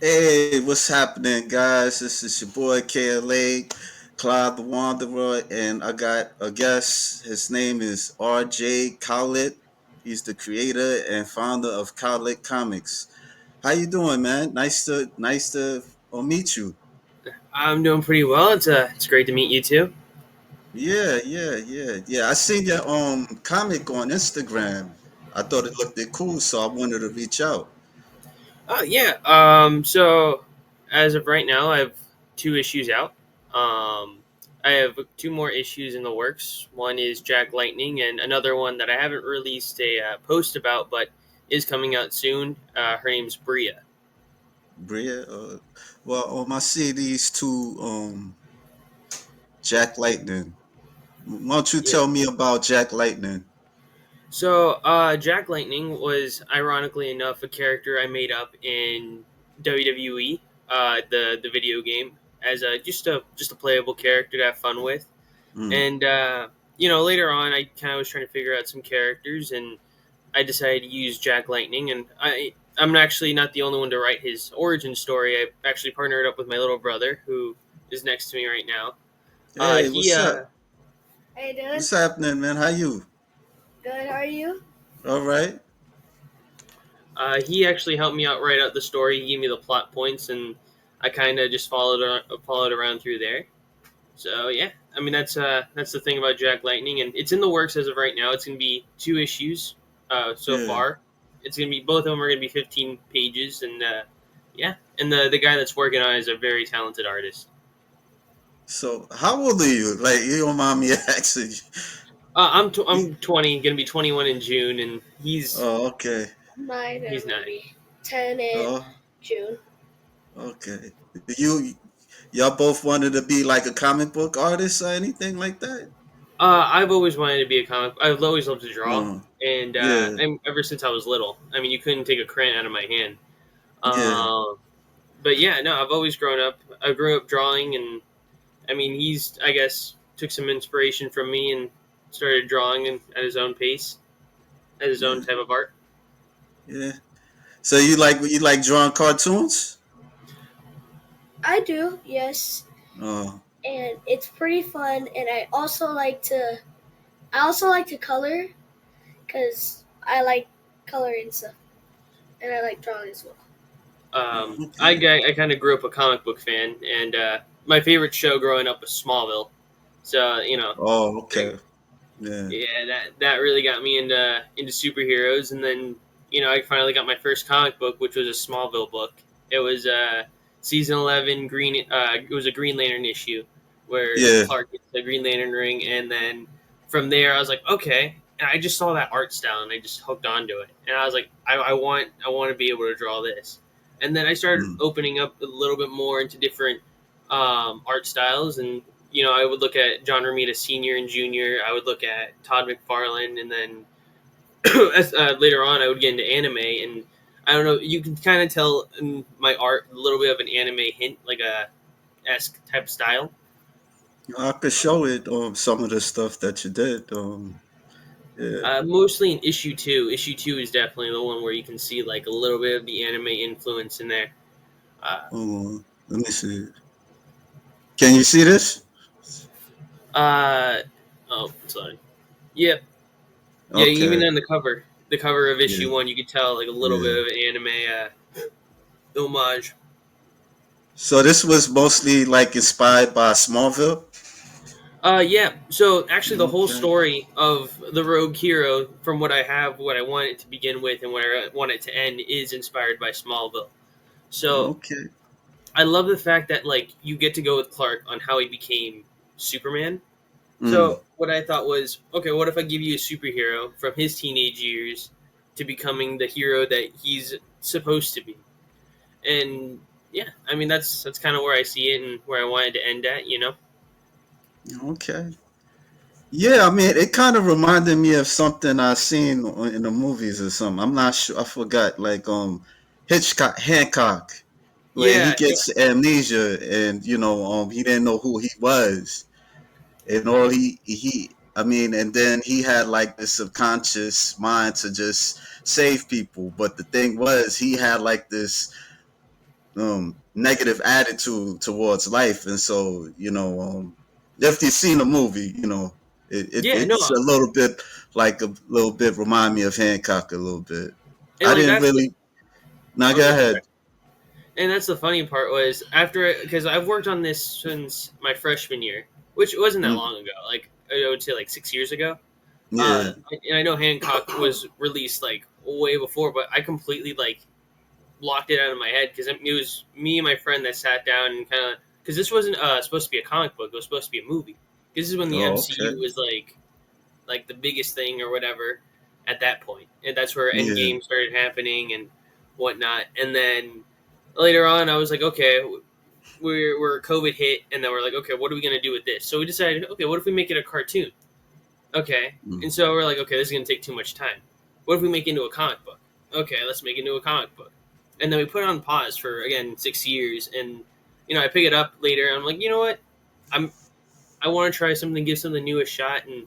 Hey, what's happening, guys? This is your boy KLA, Clyde the Wanderer, and I got a guest. His name is RJ Caullett. He's the creator and founder of Caullett Comics. How you doing, man? Nice to meet you. I'm doing pretty well. It's great to meet you too. Yeah. I seen your comic on Instagram. I thought it looked cool, so I wanted to reach out. Oh yeah. So as of right now, I have two issues out. Um, I have two more issues in the works. One is Jack Lightning, and another one that I haven't released a post about, but is coming out soon. Her name's Bria. Bria, I see these two Jack Lightning. Why don't you Yeah. tell me about Jack Lightning? So Jack Lightning was, ironically enough, a character I made up in WWE, the video game, as a playable character to have fun with. Mm. And later on, I kind of was trying to figure out some characters, and I decided to use Jack Lightning. And I'm actually not the only one to write his origin story. I actually partnered up with my little brother, who is next to me right now. Hey, He what's up? How you doing? What's happening, man? How you? Good. How are you? All right. he actually helped me out write out the story. He gave me the plot points, and I kind of just followed around through there. So yeah, I mean that's the thing about Jack Lightning, and it's in the works as of right now. It's gonna be two issues so Yeah. far. It's gonna be both of them are gonna be 15 pages, and yeah, and the guy that's working on it is a very talented artist. So, how old are you? Like, you don't mind me asking. You- I'm 20, gonna be 21 in June, and Oh, okay. Mine are he's gonna 9. be 10 in Oh, June. okay. You, y'all both wanted to be like a comic book artist or anything like that? I've always wanted to be a comic. I've always loved to draw, Oh, and yeah, ever since I was little. I mean, you couldn't take a crayon out of my hand. yeah. Um, but yeah, no, I've always grown up. I grew up drawing, and I mean, I guess, took some inspiration from me and started drawing at his own pace, at his own Yeah, type of art. yeah. So you like drawing cartoons? I do, yes, Oh, and it's pretty fun. And I also like to color because I like coloring stuff, and I like drawing as well. okay. I kind of grew up a comic book fan, and my favorite show growing up was Smallville. So Oh, like, okay. Yeah. yeah, that really got me into superheroes, and then I finally got my first comic book, which was a Smallville book. It was season 11 Green. It was a Green Lantern issue where Yeah. Clark gets the Green Lantern ring, and then from there I was like, okay. And I just saw that art style, and I just hooked onto it. And I was like, I want to be able to draw this. And then I started Mm. opening up a little bit more into different art styles, and I would look at John Romita Sr. and Jr. I would look at Todd McFarlane, and then later on, I would get into anime. And I don't know, you can kind of tell in my art a little bit of an anime hint, like a esque type style. I could show it some of the stuff that you did. Yeah. Mostly in issue two. Issue two is definitely the one where you can see like a little bit of the anime influence in there. Uh, Hold on. Let me see. Can you see this? uh, oh, sorry. Yep. Yeah, even Okay. on the cover of Yeah. issue one, you could tell like a little Yeah. bit of an anime homage. So this was mostly like inspired by Smallville. Yeah. So actually, the whole Okay. story of the rogue hero, from what I have, what I want it to begin with, and what I want it to end, is inspired by Smallville. So Okay. I love the fact that like you get to go with Clark on how he became Superman. Mm. So what I thought was, okay, what if I give you a superhero from his teenage years to becoming the hero that he's supposed to be? And yeah, I mean that's kind of where I see it and where I wanted to end at. Okay. Yeah, I mean, it kind of reminded me of something I seen in the movies or something. I'm not sure. I forgot. Like Hitchcock, Hancock, where he Yeah, gets amnesia, and he didn't know who he was, and all he. I mean, and then he had like this subconscious mind to just save people. But the thing was, he had like this negative attitude towards life, and so if you've seen the movie, yeah, no, it's a little bit like a little bit remind me of Hancock a little bit. and I like didn't that's really. Now go okay. ahead. And that's the funny part was after because I've worked on this since my freshman year, which wasn't that Mm, long ago. Like I would say like 6 years ago. yeah, And I know Hancock was released like way before, but I completely like blocked it out of my head because it was me and my friend that sat down and kind of because this wasn't supposed to be a comic book; it was supposed to be a movie. This is when the oh, MCU okay, was like the biggest thing or whatever at that point, and that's where yeah, Endgame started happening and whatnot. And then later on, I was like, okay, we're COVID hit, and then we're like, okay, what are we gonna do with this? So we decided, okay, what if we make it a cartoon? Okay, mm, and so we're like, okay, this is gonna take too much time. What if we make it into a comic book? Okay, let's make it into a comic book. And then we put it on pause for again 6 years, and I pick it up later. And I'm like, you know what? I want to try something, give something new a shot, and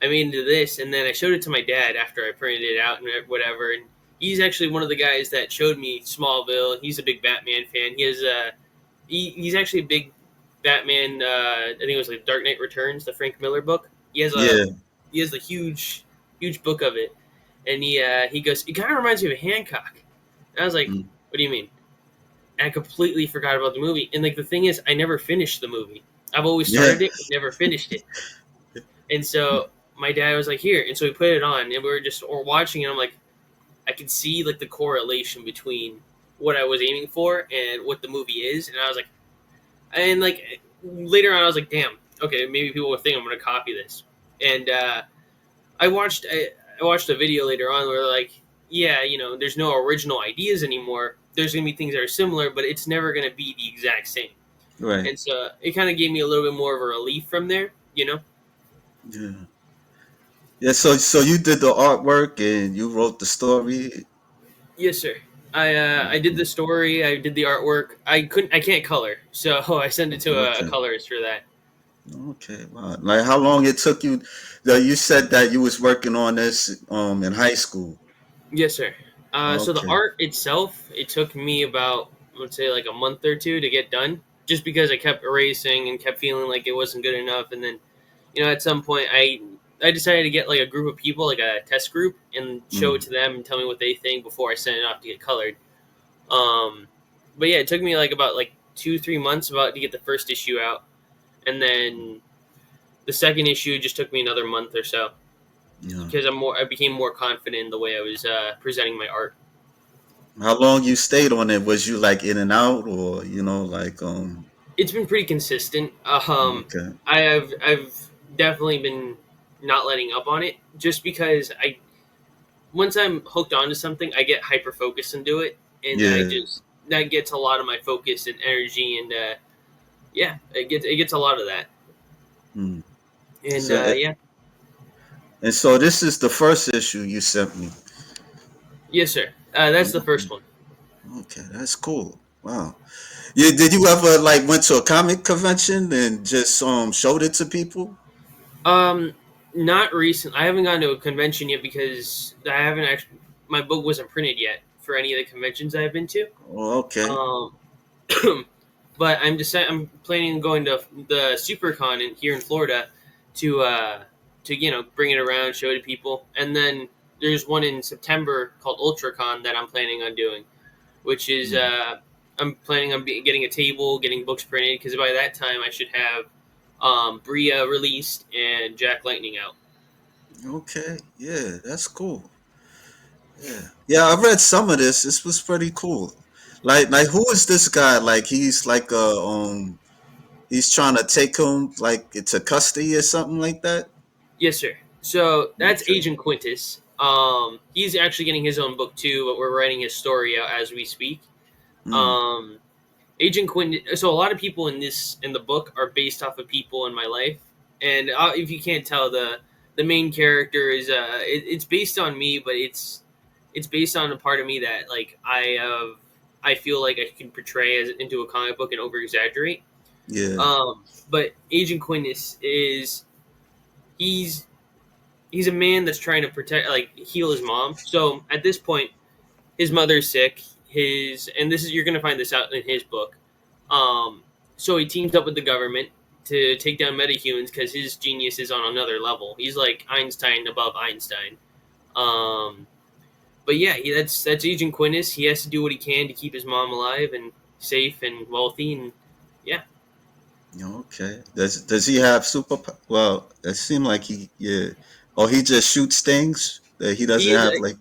I made into this. And then I showed it to my dad after I printed it out and whatever. And he's actually one of the guys that showed me Smallville. He's a big Batman fan. He's actually a big Batman. I think it was like Dark Knight Returns, the Frank Miller book. yeah, He has the huge book of it, and he goes, it kind of reminds me of Hancock. And I was like, mm, what do you mean? And I completely forgot about the movie. And like the thing is, I never finished the movie. I've always yeah, started it, but never finished it. And so my dad was like, here, and so we put it on, and we were just or watching, and I'm like, I could see like the correlation between what I was aiming for and what the movie is, and I was like. And like later on, I was like, "Damn, okay, maybe people will think I'm going to copy this." And I watched a video later on where like, yeah, there's no original ideas anymore. There's going to be things that are similar, but it's never going to be the exact same. right, And so it kind of gave me a little bit more of a relief from there. yeah, yeah. So you did the artwork and you wrote the story. Yes, sir. I did the story. I did the artwork. I can't color, so I sent it to a Okay, colorist for that. okay. Wow. Like how long it took you? You said that you was working on this in high school. Yes, sir. So the Okay. art itself, it took me about, let's say, like a month or two to get done, just because I kept erasing and kept feeling like it wasn't good enough. And then, at some point, I decided to get like a group of people, like a test group, and show it Mm. to them and tell me what they think before I sent it off to get colored. Um, but yeah, it took me like about like 2-3 months about to get the first issue out, and then the second issue just took me another month or so Yeah. because I became more confident in the way I was presenting my art. How long you stayed on it? Was you like in and out, or like It's been pretty consistent. Okay. I've definitely been not letting up on it just because I once I'm hooked onto something, I get hyper focused into it, and I Yeah. just that gets a lot of my focus and energy, and yeah, it gets a lot of that, Mm. and So yeah, and so this is the first issue you sent me. yes, sir. That's the Okay. first one. Okay, that's cool. Wow. Did you ever like went to a comic convention and just showed it to people? Um, Not recent. I haven't gone to a convention yet because I haven't actually. My book wasn't printed yet for any of the conventions I've been to. Oh, okay. Um, but I'm planning on going to the SuperCon here in Florida to bring it around, show it to people, and then there's one in September called UltraCon that I'm planning on doing. which is Mm. I'm planning on getting a table, getting books printed, because by that time I should have Bria released and Jack Lightning out. Okay, yeah, that's cool. Yeah, yeah, I read some of this. This was pretty cool. Like, who is this guy? Like, he's like he's trying to take him like into custody or something like that. Yes, sir. So that's Okay. Agent Quintus. He's actually getting his own book too, but we're writing his story out as we speak. Mm. Um, Agent Quintus. So a lot of people in the book are based off of people in my life, and if you can't tell, the main character is it's based on me, but it's based on a part of me that like I feel like I can portray as into a comic book and over exaggerate. Yeah. But Agent Quintus is he's he's a man that's trying to protect like heal his mom. So at this point, his mother's sick. And this is you're gonna find this out in his book. So he teams up with the government to take down metahumans because his genius is on another level. He's like Einstein above Einstein. Um, but yeah, that's Agent Quintus. He has to do what he can to keep his mom alive and safe and wealthy, and yeah, Okay. Does he have super? Well, it seemed like yeah. Or he just shoots things that he doesn't he's have like.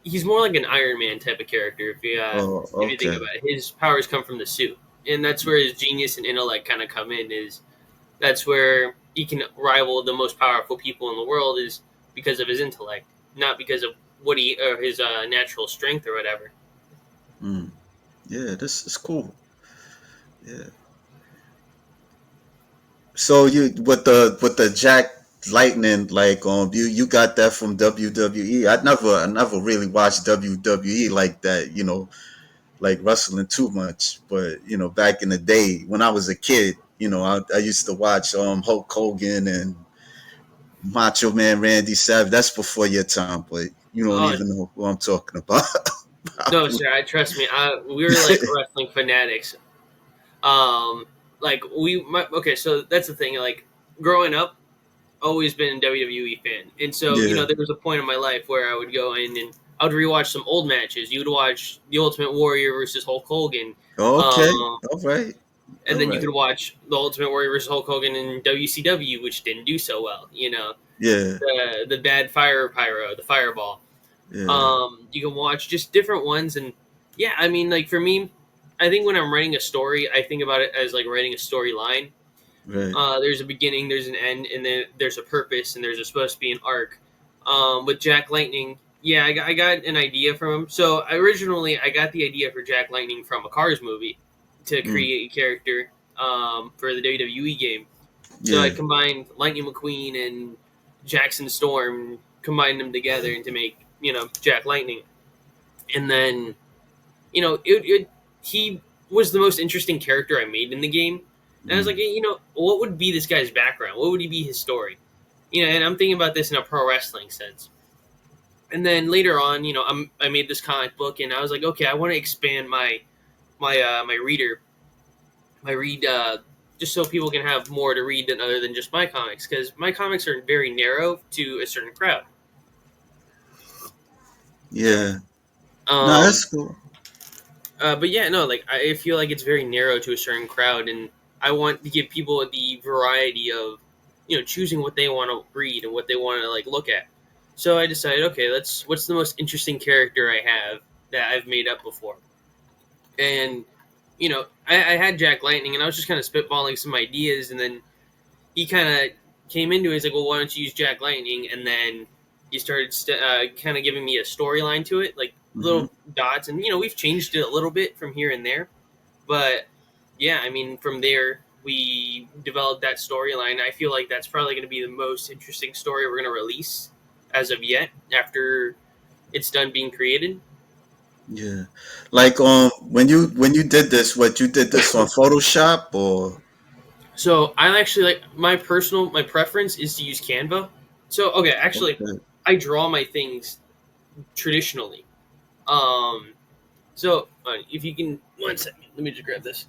he's more like an Iron Man type of character. Oh, If you think okay. about it, his powers come from the suit, and that's where his genius and intellect kind of come in. Is that's where he can rival the most powerful people in the world is because of his intellect, not because of what he or his natural strength or whatever. Mm. Yeah, this is cool. Yeah. So you with the Jack Lightning like you got that from WWE. I never really watched WWE like that, like wrestling too much. But back in the day when I was a kid, I used to watch Hulk Hogan and Macho Man Randy Savage. That's before your time, but you don't Oh even know who I'm talking about. no, Probably. sir, I trust me. We were like wrestling fanatics. Um, like okay, so that's the thing. Like growing up, always been a WWE fan, and so Yeah. there was a point in my life where I would go in and I would rewatch some old matches. You would watch the Ultimate Warrior versus Hulk Hogan, Okay. um, All right. and All then you right. could watch the Ultimate Warrior versus Hulk Hogan in WCW, which didn't do so well. Yeah. The bad fire pyro, the fireball. Yeah. You can watch just different ones, and yeah, I mean, like for me, I think when I'm writing a story, I think about it as like writing a storyline. Right. There's a beginning, there's an end, and then there's a purpose, and there's supposed to be an arc. With Jack Lightning, yeah, I got an idea from him. So originally, I got the idea for Jack Lightning from a Cars movie to Mm. create a character for the WWE game. So I Yeah. combined Lightning McQueen and Jackson Storm, combined them together to make Jack Lightning, and then he was the most interesting character I made in the game. And I was like, Mm. hey, what would be this guy's background? What would he be his story? And I'm thinking about this in a pro wrestling sense. And then later on, I made this comic book, and I was like, okay, I want to expand my reader, my read, just so people can have more to read than other than just my comics, because my comics are very narrow to a certain crowd. Yeah. No, Um, that's cool. but yeah, no, like I feel like it's very narrow to a certain crowd, and I want to give people the variety of, choosing what they want to read and what they want to like look at. So I decided, okay, what's the most interesting character I have that I've made up before, and I had Jack Lightning, and I was just kind of spitballing some ideas, and then he kind of came into it. He's like, well, why don't you use Jack Lightning? And then he started kind of giving me a storyline to it, like Hmm. little dots. And, we've changed it a little bit from here and there. But yeah, I mean, from there, we developed that storyline. I feel like that's probably going to be the most interesting story we're going to release as of yet after it's done being created. Yeah. Like when you did this, what you did this on Photoshop or So I actually like my preference is to use Canva. So okay, actually, okay. I draw my things traditionally. Um, so if you can, 1 second, let me just grab this.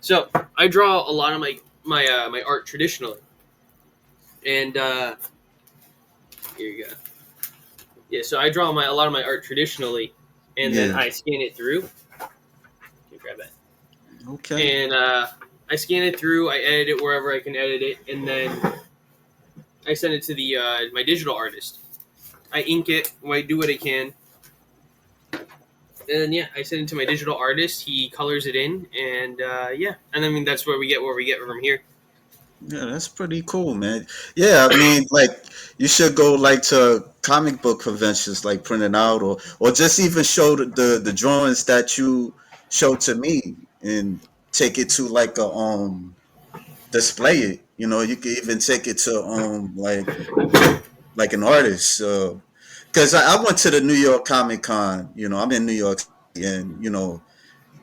So I draw a lot of my art traditionally, and here you go. Yeah, so I draw a lot of my art traditionally, and then Yeah. I scan it through. Can you grab that? Okay. And I scan it through. I edit it wherever I can edit it, and then I send it to the my digital artist. I ink it. I do what I can, and then yeah, I send it to my digital artist. He colors it in, and yeah, and I mean that's where we get from here. Yeah, that's pretty cool, man. Yeah, I mean, like you should go like to comic book conventions, like print it out, or just even show the drawings that you show to me and take it to like a display it. You know, you could even take it to like an artist. Because I went to the New York Comic Con. You know, I'm in New York City, and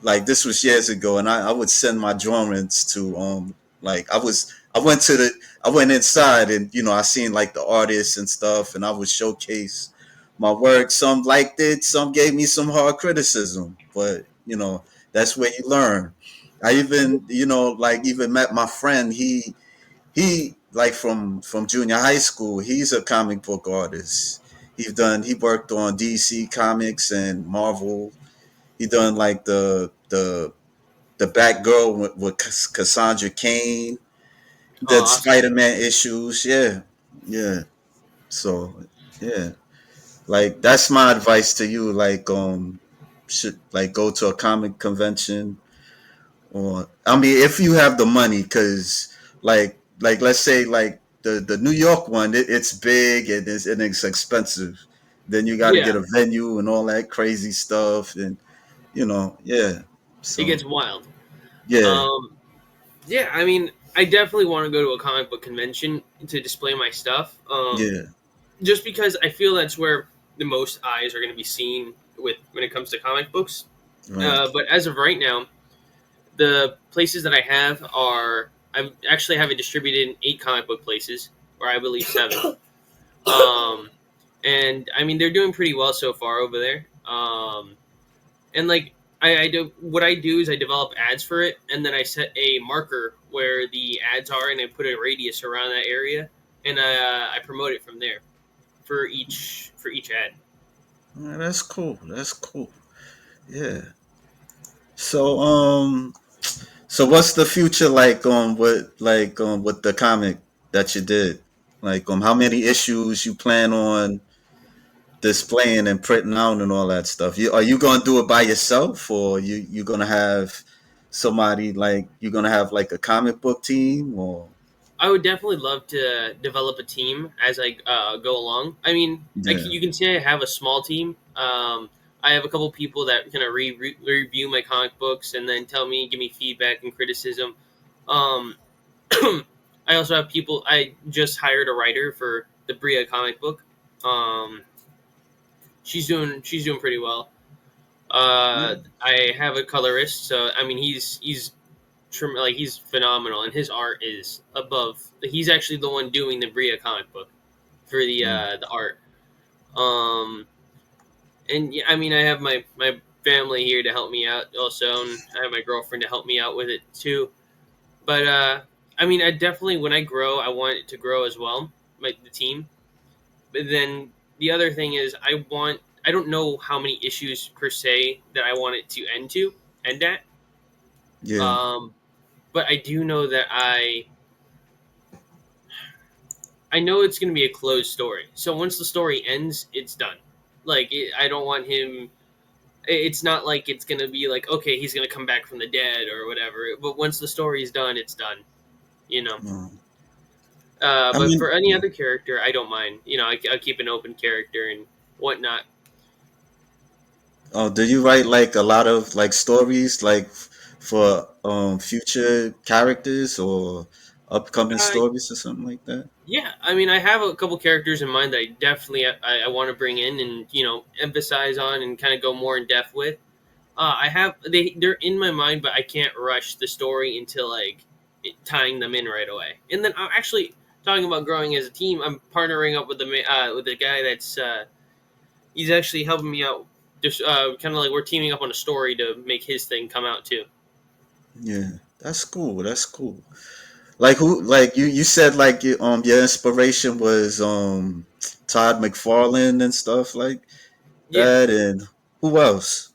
like this was years ago, and I would send my drawings to like I went inside, and I seen like the artists and stuff, and I would showcase my work. Some liked it, some gave me some hard criticism, but that's where you learn. I even like even met my friend. He like from junior high school. He's a comic book artist. He worked on DC Comics and Marvel. He done like the Batgirl with Cassandra Cain, Oh, the awesome! Spider Man issues. Yeah, yeah. So yeah, like that's my advice to you. Like should like go to a comic convention, or I mean, if you have the money, because like let's say like the New York one, it's big and it's expensive. Then you got to Yeah, get a venue and all that crazy stuff, and yeah. it So gets wild. yeah, Um, yeah, I mean, I definitely want to go to a comic book convention to display my stuff. yeah, Just because I feel that's where the most eyes are going to be seen with when it comes to comic books. right. But as of right now, the places that I have are I actually have it distributed in 8 comic book places, or I believe 7. Um, and I mean they're doing pretty well so far over there. And like I do what I do is I develop ads for it, and then I set a marker where the ads are, and I put a radius around that area, and I promote it from there for each ad. Yeah, that's cool. That's cool. Yeah. So so what's the future like with the comic that you did? Like how many issues you plan on displaying and printing out and all that stuff? Are you gonna do it by yourself, or you gonna have somebody, like you gonna have like a comic book team, or I would definitely love to develop a team as I go along. I mean, yeah. you can say I have a small team. I have a couple people that kind of review my comic books and then tell me, give me feedback and criticism. Um, I also have people. I just hired a writer for the Bria comic book. Um, she's doing pretty well. I have a colorist, so I mean he's phenomenal, and his art is above. He's actually the one doing the Bria comic book for Yeah. the art. Um, and yeah, I mean, I have my family here to help me out also, and I have my girlfriend to help me out with it too. But I mean, I definitely when I grow, I want it to grow as well, the team. But then the other thing is, I don't know how many issues per se that I want it to end at. Yeah. Um, but I do know that I know it's going to be a closed story. So once the story ends, it's done. I don't want him. It's not like it's going to be like, okay, he's going to come back from the dead or whatever. But once the story is done, it's done. You know. I But mean, for any other character, I don't mind. You know, I keep an open character and whatnot. oh, do you write like a lot of like stories like for future characters or upcoming Uh, stories or something like that? yeah, I mean, I have a couple characters in mind that I definitely I want to bring in and emphasize on and kind of go more in depth with. I have they're in my mind, but I can't rush the story until tying them in right away. And then I'm actually talking about growing as a team. I'm partnering up with the guy that's he's actually helping me out. Just kind of like we're teaming up on a story to make his thing come out too. Yeah, that's cool. That's cool. Like who? Like you said like your inspiration was Todd McFarlane and stuff like Yeah, that, and Who else?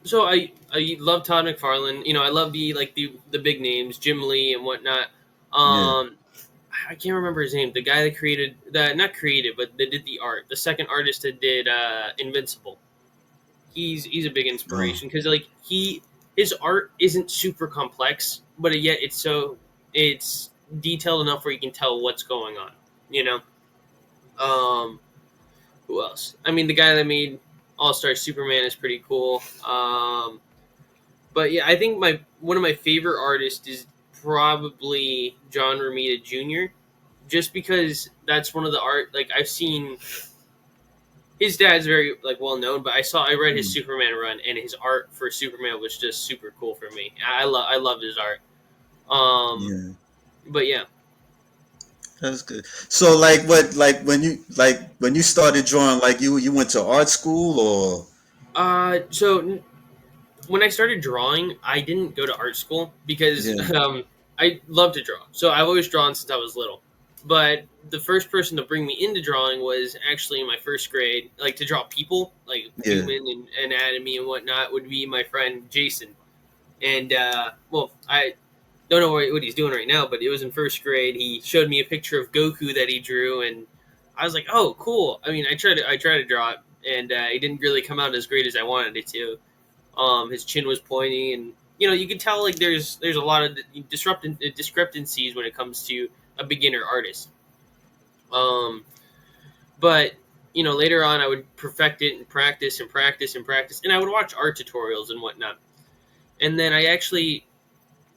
So I love Todd McFarlane. You know, I love the big names, Jim Lee and whatnot. Yeah. Um, I can't remember his name. The guy that created that, not created, but that did the art. The second artist that did Invincible. He's a big Oh. inspiration because his art isn't super complex, but yet it's detailed enough where you can tell what's going on. You know. Um, who else? I mean, the guy that made All Star Superman is pretty cool. But yeah, I think my one of my favorite artists is probably John Romita Jr. Just because that's one of the art like I've seen. His dad's very like well known, but I read his Mm. Superman run, and his art for Superman was just super cool for me. I loved his art. Yeah. But yeah. That's good. So like what like when you started drawing, like you went to art school or So when I started drawing, I didn't go to art school because yeah, I love to draw. So I've always drawn since I was little. But the first person to bring me into drawing was actually in my first grade, like to draw people, like yeah, human and anatomy and whatnot, would be my friend Jason. And well, I don't know what he's doing right now, but it was in first grade. He showed me a picture of Goku that he drew, and I was like, "Oh, cool!" I mean, I tried to draw it, and it didn't really come out as great as I wanted it to. His chin was pointy, and you could tell like there's a lot of discrepancies when it comes to a beginner artist. Um, but later on, I would perfect it and practice and practice and practice, and I would watch art tutorials and whatnot. And then I actually,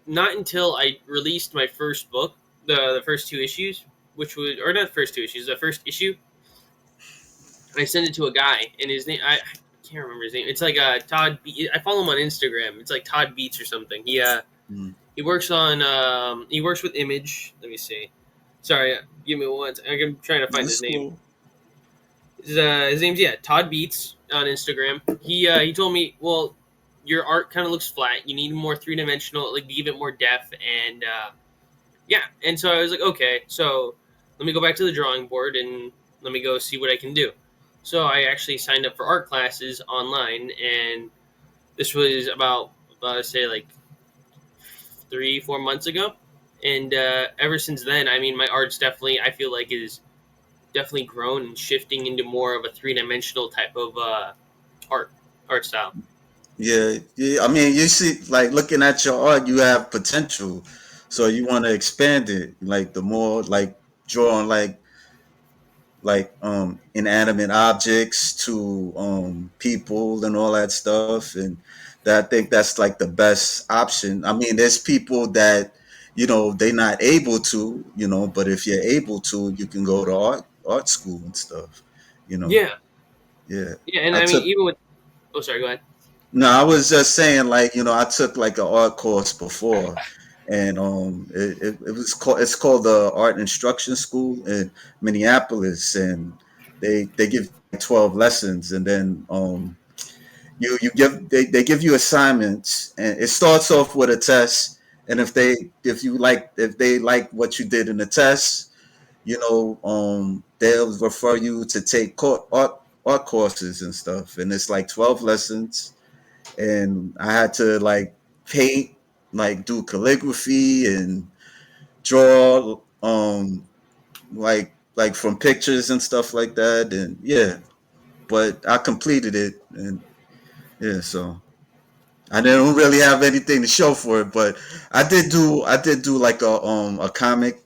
not until I released my first book, the first two issues, which was or not the first two issues, the first issue, I sent it to a guy, and his name I can't remember his name. It's like Todd. I follow him on Instagram. It's like Todd Beats or something. mm. He works on he works with Image. Let me see. Sorry, give me one. I'm trying to find his That's name. cool. His name's Todd Beats on Instagram. He told me, well, your art kind of looks flat. You need more 3 dimensional, like give it more depth, and yeah. And so I was like, okay, so let me go back to the drawing board and let me go see what I can do. So I actually signed up for art classes online, and this was about say like 3 4 months ago. And ever since then, I mean, my art's definitely I feel like is definitely grown and shifting into more of a 3 dimensional type of art art style. Yeah, yeah. I mean, you see, like looking at your art, you have potential, so you want to expand it. Like the more like drawing inanimate objects to people and all that stuff, and that I think that's like the best option. I mean, there's people that they're not able to, but if you're able to, you can go to art school and stuff. You know, Yeah, yeah. yeah, and I I mean, took even with oh, sorry, go ahead. No, I was just saying, like, I took like an art course before, and it's called the Art Instruction School in Minneapolis, and they give you like 12 lessons, and then you give they give you assignments, and it starts off with a test, and if they like what you did in the test, they'll refer you to take art courses and stuff, and it's like 12 lessons, and I had to like paint, like do calligraphy and draw, like from pictures and stuff like that, and yeah. But I completed it, and yeah, so I didn't really have anything to show for it, but I did do like a comic,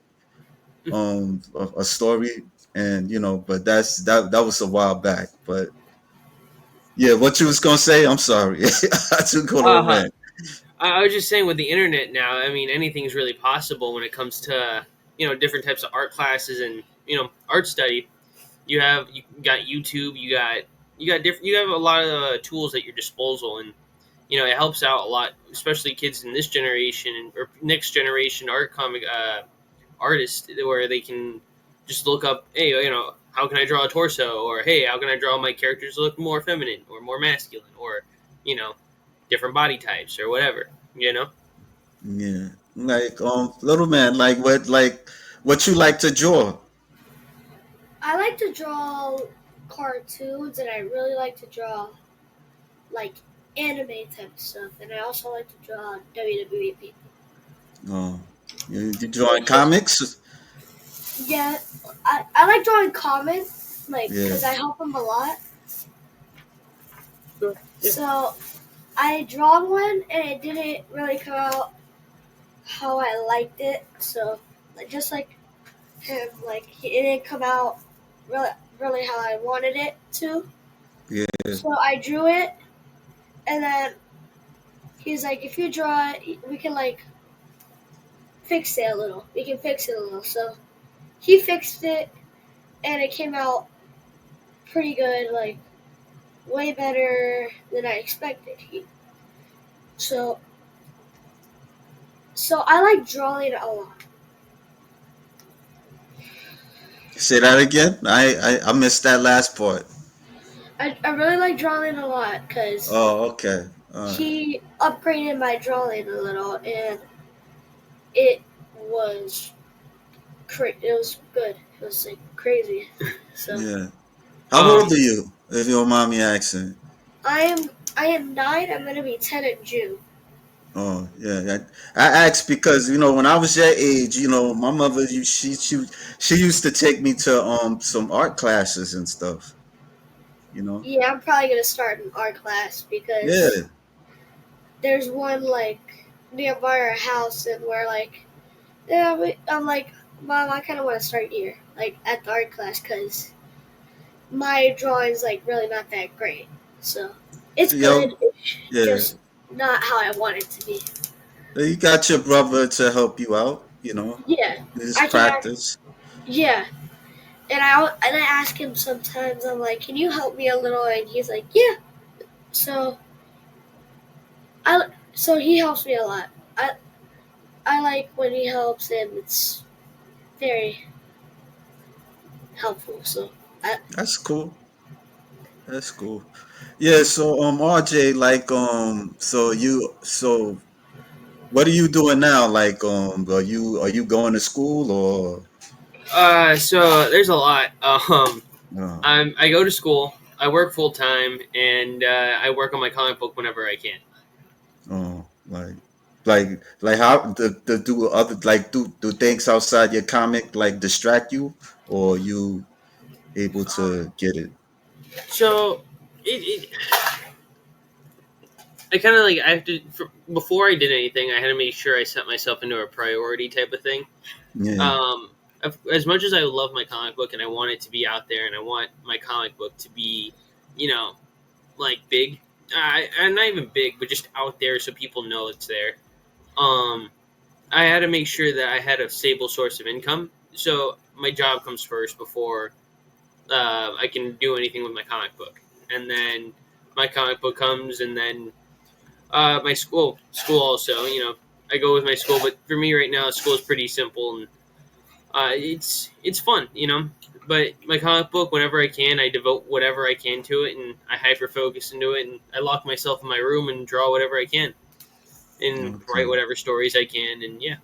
a story, and but that was a while back, but. Yeah, what you was gonna say? I'm sorry, I took go to a Uh, rant. I was just saying with the internet now, I mean, anything's really possible when it comes to different types of art classes and art study. You got YouTube, you have a lot of tools at your disposal, and it helps out a lot, especially kids in this generation or next generation art comic artists, where they can just look up, hey, how can I draw a torso, or hey, how can I draw my characters to look more feminine or more masculine, or you know, different body types or whatever. Yeah, like little man, what you like to draw? I like to draw cartoons, and I really like to draw like anime type stuff, and I also like to draw WWE people. Oh, you So drawing it's just comics? yeah, I like drawing comics like Yeah, because I help them a lot. So, yeah. So I draw one and it didn't really come out how I liked it. So like just like him, like it didn't come out really really how I wanted it to. yeah. So I drew it, and then he's like, if you draw it, we can like fix it a little. We can fix it a little. So he fixed it, and it came out pretty good, like way better than I expected. So so I like drawing a lot. Say that again. I missed that last part. I really like drawing a lot because Oh, okay. All right. he upgraded my drawing a little, and it was it was good. It was like crazy. So Yeah. How Um, old are you? If you don't mind me asking. I am I am 9. I'm gonna be 10 in June. Oh, yeah. I asked because when I was your age, my mother, she used to take me to some art classes and stuff. You know. Yeah, I'm probably gonna start an art class because Yeah. there's one like nearby our house, and we're like, yeah, I'm like, Mom, I kind of want to start here, like at the art class, because my drawing's like really not that great. So it's Yo. good, it's Yeah. just not how I want it to be. You got your brother to help you out. Yeah, I Just can ask. practice. Yeah, and I ask him sometimes. I'm like, can you help me a little? And he's like, yeah. So so he helps me a lot. I like when he helps, and it's very helpful. So I, That's cool. That's cool. Yeah. So RJ, like so what are you doing now? Like are you going to school or? so there's a lot. Uh, I go to school. I work full time, and I work on my comic book whenever I can. Oh, like how the do other like do things outside your comic like distract you, or you able to get it? So it I kind of like I have to before I did anything, I had to make sure I set myself into a priority type of thing. Yeah, Um, as much as I love my comic book and I want it to be out there and I want my comic book to be, you know, like big, and not even big, but just out there so people know it's there. Um, I had to make sure that I had a stable source of income. So my job comes first before I can do anything with my comic book, and then my comic book comes, and then my school also. I go with my school, but for me right now, school is pretty simple and it's fun. But my comic book, whenever I can, I devote whatever I can to it, and I hyper focus into it, and I lock myself in my room and draw whatever I can, and write okay. whatever stories I can, and yeah.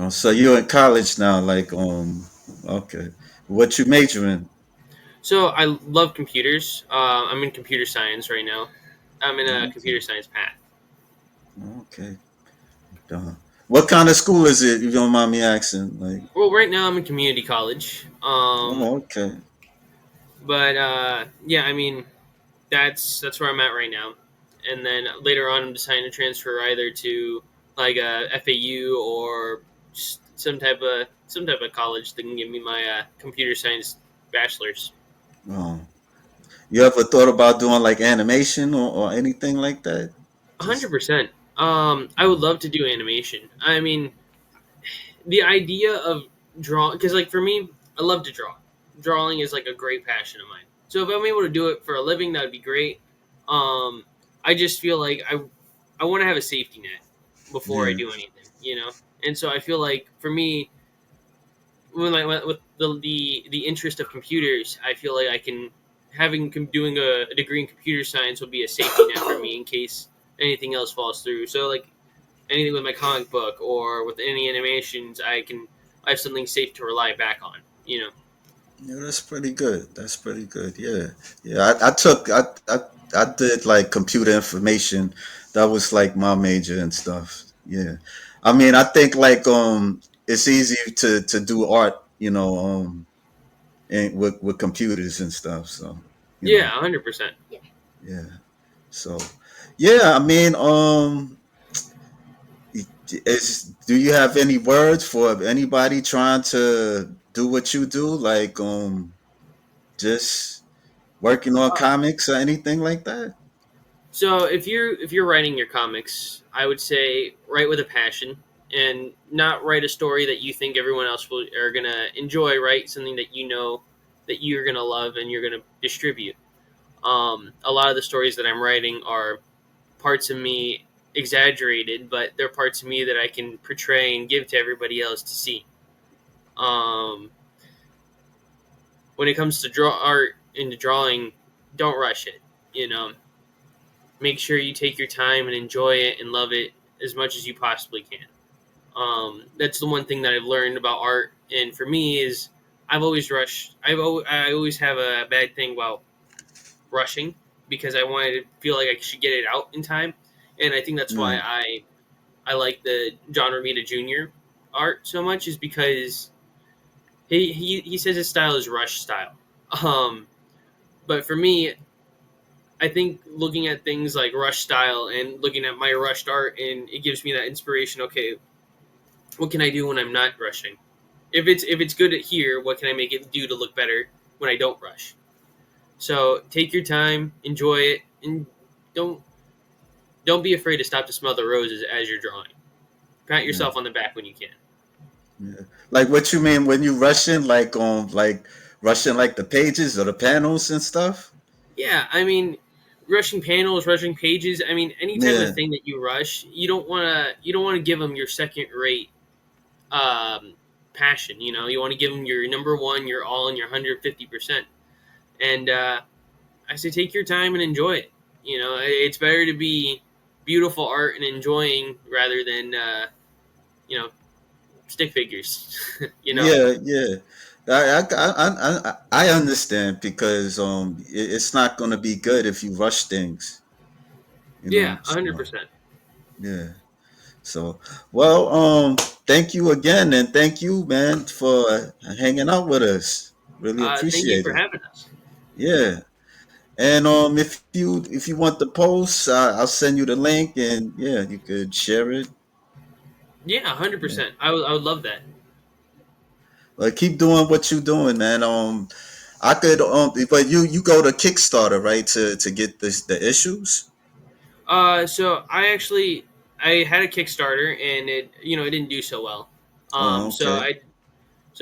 So you're in college now, like okay. What you majoring? So I love computers. I'm in computer science right now. I'm in a Okay, computer science path. okay. Uh, what kind of school is it? If you don't mind me asking, like. Well, right now I'm in community college. Oh, okay. But yeah, I mean that's where I'm at right now. And then later on, I'm deciding to transfer either to like a FAU or some type of college that can give me my computer science bachelor's. Oh, you ever thought about doing like animation or anything like that? Just 100%. I would love to do animation. I mean, the idea of draw because like for me, I love to draw. Drawing is like a great passion of mine. So if I'm able to do it for a living, that would be great. Um, I just feel like I want to have a safety net before I yeah. do anything. And so I feel like for me, with the interest of computers, I feel like I can doing a degree in computer science will be a safety net for me in case anything else falls through. So like anything with my comic book or with any animations, I have something safe to rely back on. Yeah, that's pretty good. That's pretty good. Yeah, yeah. I took. I did like computer information. That was like my major and stuff. Yeah. I mean, I think like it's easy to do art, and with computers and stuff. So, you Yeah, know, 100%. Yeah. yeah. So, yeah, I mean, do you have any words for anybody trying to do what you do, like just working on comics or anything like that? So if you're writing your comics, I would say write with a passion and not write a story that you think everyone else will are gonna enjoy. Write something that you know that you're gonna love and you're gonna distribute. A lot of the stories that I'm writing are parts of me exaggerated, but they're parts of me that I can portray and give to everybody else to see. Um, when it comes to draw art into drawing, don't rush it. You know, make sure you take your time and enjoy it and love it as much as you possibly can. That's the one thing that I've learned about art, and for me is I've always rushed. I always have a bad thing about rushing because I wanted to feel like I should get it out in time, and I think that's why Right. I like the John Romita Jr. art so much is because he says his style is rush style. Um, but for me, I think looking at things like rush style and looking at my rushed art and it gives me that inspiration. Okay, what can I do when I'm not rushing? If it's good at here, what can I make it do to look better when I don't rush? So take your time, enjoy it, and don't don't be afraid to stop to smell the roses as you're drawing. Pat Yeah. yourself on the back when you can. Yeah. Like what you mean when you rushing, like rushing like the pages or the panels and stuff? Yeah, I mean, rushing panels, rushing pages. I mean, any type of Yeah. thing that you rush, you don't want to give them your second rate um, passion. You want to give them your number one, your all, and your 150%. And I say take your time and enjoy it. It's better to be beautiful art and enjoying rather than you know stick figures. you know. Yeah, yeah. I understand because it's not gonna be good if you rush things, Yeah, a hundred So percent. yeah. So well, thank you again, and thank you, man, for hanging out with us. Really Thank you appreciate for it. having us. Yeah. And if you want the post, I'll send you the link, and yeah, you could share it. Yeah, a hundred Yeah. percent. I would love that. But keep doing what you're doing, man. I could but you go to Kickstarter, right, to get the issues. So I had a Kickstarter and it didn't do so well. Oh, So okay.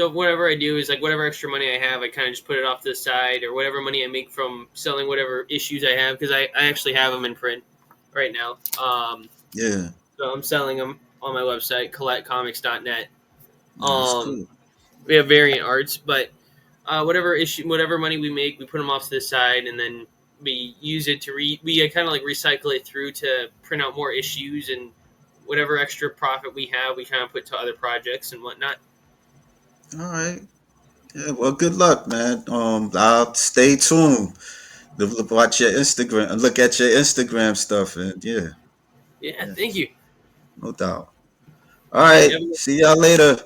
whatever I do is like whatever extra money I have, I kind of just put it off to the side or whatever money I make from selling whatever issues I have because I actually have them in print right now. Yeah, So I'm selling them on my website, CaulettComics.net. that's Um, cool. we have variant arts, but whatever money we make, we put them off to the side, and then we use it to we kind of like recycle it through to print out more issues, and whatever extra profit we have, we kind of put to other projects and whatnot. All right. Yeah. Well, good luck, man. I'll stay tuned. Watch your Instagram. Look at your Instagram stuff, and yeah, Yeah, yeah, thank you. no doubt. All right. You have a See y'all later.